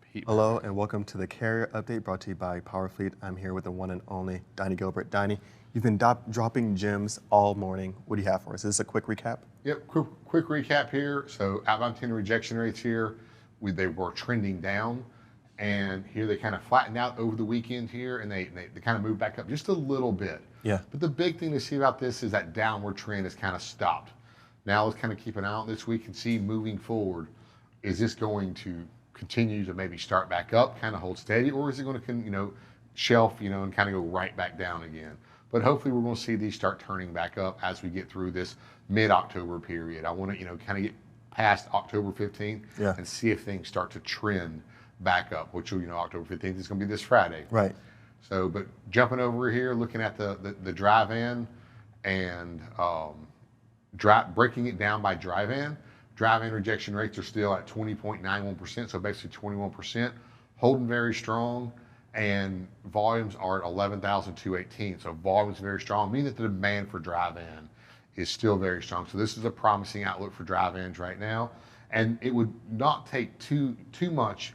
heat map. Hello and welcome to the Carrier Update brought to you by PowerFleet. I'm here with the one and only Donnie Gilbert. Donnie, you've been dropping gems all morning. What do you have for us? Is this a quick recap? Yep, quick recap here. So outbound tender rejection rates here, they were trending down, and here they kind of flattened out over the weekend here, and they kind of moved back up just a little bit. Yeah. But the big thing to see about this is that downward trend has kind of stopped. Now let's kind of keep an eye on this week and see moving forward, is this going to continue to maybe start back up, kind of hold steady, or is it going to, shelf, and kind of go right back down again? But hopefully we're going to see these start turning back up as we get through this mid-October period. I want to, kind of get past October 15th and see if things start to trend back up, which, October 15th is going to be this Friday. Right. So, but jumping over here, looking at the dry van and breaking it down by dry van rejection rates are still at 20.91%, so basically 21%, holding very strong, and volumes are at 11,218. So volumes very strong, meaning that the demand for dry van is still very strong. So this is a promising outlook for dry vans right now, and it would not take too much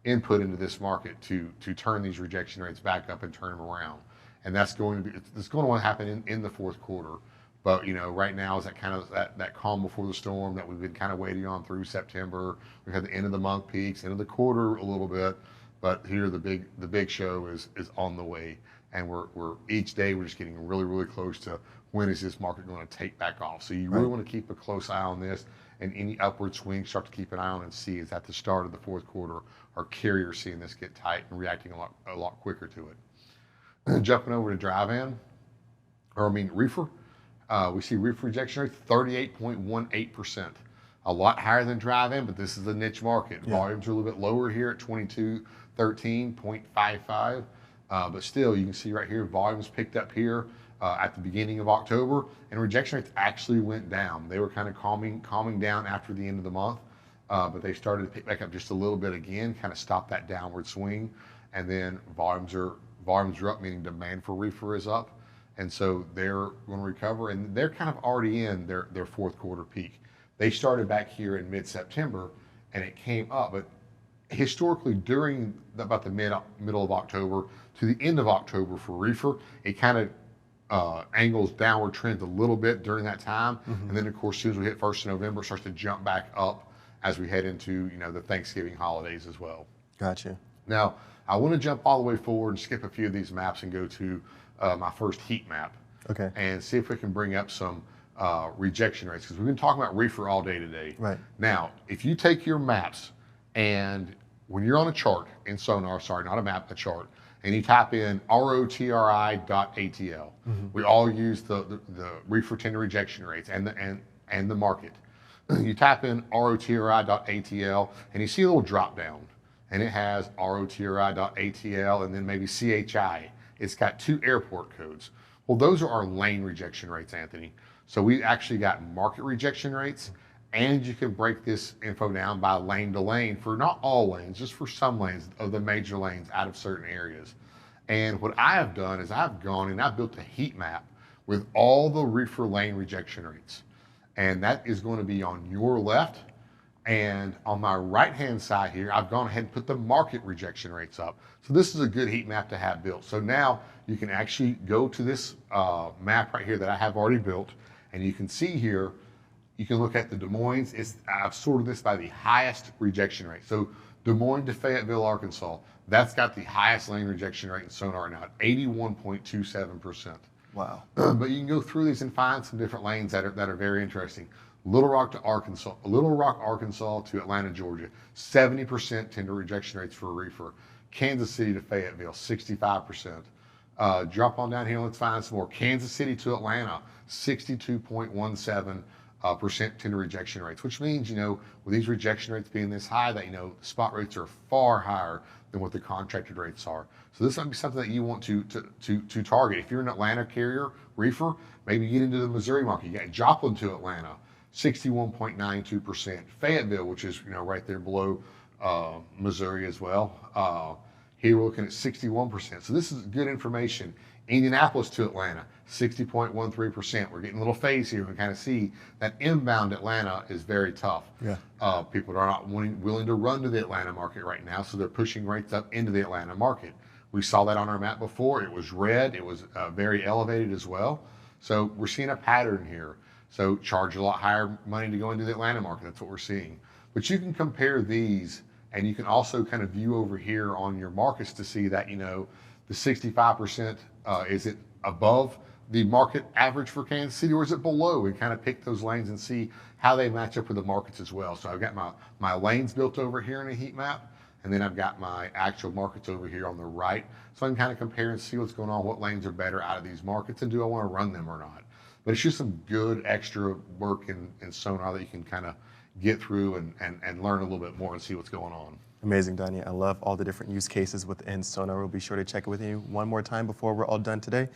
input into this market to turn these rejection rates back up and turn them around, and it's going to happen in the fourth quarter. But right now is that kind of that calm before the storm that we've been kind of waiting on through September. We've had the end of the month peaks, end of the quarter a little bit, but here the big show is on the way, and we're each day we're just getting really close to when is this market going to take back off. So you really want to keep a close eye on this, and any upward swing start to keep an eye on and see is at the start of the fourth quarter are carriers seeing this get tight and reacting a lot quicker to it. Jumping over to reefer. We see reefer rejection rate 38.18%, a lot higher than dry van, but this is a niche market. Yeah. Volumes are a little bit lower here at 2213.55, but still you can see right here volumes picked up here at the beginning of October, and rejection rates actually went down. They were kind of calming down after the end of the month, but they started to pick back up just a little bit again, kind of stopped that downward swing, and then volumes are up, meaning demand for reefer is up. And so they're going to recover, and they're kind of already in their fourth quarter peak. They started back here in mid-September, and it came up, but historically during about the middle of October to the end of October for reefer, it kind of angles downward trends a little bit during that time. Mm-hmm. And then of course, as soon as we hit 1st of November, it starts to jump back up as we head into the Thanksgiving holidays as well. Gotcha. Now, I want to jump all the way forward and skip a few of these maps and go to my first heat map, and see if we can bring up some rejection rates, because we've been talking about reefer all day today. Right. Now, if you take your maps and when you're on a chart in Sonar, sorry, not a map, a chart, and you type in rotri.atl, we all use the reefer tender rejection rates and the market. You type in rotri.atl and you see a little drop down, and it has rotri.atl and then maybe CHI. It's got 2 airport codes. Well, those are our lane rejection rates, Anthony. So we actually got market rejection rates, and you can break this info down by lane to lane for not all lanes, just for some lanes of the major lanes out of certain areas. And what I have done is I've gone and I've built a heat map with all the reefer lane rejection rates. And that is going to be on your left. And on my right-hand side here, I've gone ahead and put the market rejection rates up. So this is a good heat map to have built. So now you can actually go to this map right here that I have already built, and you can see here, you can look at the Des Moines. I've sorted this by the highest rejection rate. So Des Moines to Fayetteville, Arkansas, that's got the highest lane rejection rate in Sonar now at 81.27%. Wow. But you can go through these and find some different lanes that are very interesting. Little Rock, Arkansas to Atlanta, Georgia, 70% tender rejection rates for a reefer. Kansas City to Fayetteville, 65%. Drop on down here, let's find some more. Kansas City to Atlanta, 62.17% tender rejection rates, which means, with these rejection rates being this high, that, the spot rates are far higher than what the contracted rates are. So this might be something that you want to target. If you're an Atlanta carrier, reefer, maybe get into the Missouri market. You got Joplin to Atlanta, 61.92%. Fayetteville, which is right there below Missouri as well. Here we're looking at 61%. So this is good information Indianapolis to Atlanta, 60.13%. We're getting a little phase here. We kind of see that inbound Atlanta is very tough. Yeah. People are not willing to run to the Atlanta market right now, so they're pushing rates up into the Atlanta market. We saw that on our map before. It was red. It was very elevated as well. So we're seeing a pattern here. So charge a lot higher money to go into the Atlanta market. That's what we're seeing. But you can compare these, and you can also kind of view over here on your markets to see that, the 65%, is it above the market average for Kansas City, or is it below? And kind of pick those lanes and see how they match up with the markets as well. So I've got my lanes built over here in a heat map, and then I've got my actual markets over here on the right. So I can kind of compare and see what's going on, what lanes are better out of these markets, and do I want to run them or not? But it's just some good extra work in Sonar that you can kind of get through and learn a little bit more and see what's going on. Amazing, Donnie. I love all the different use cases within Sonar. We'll be sure to check it with you one more time before we're all done today.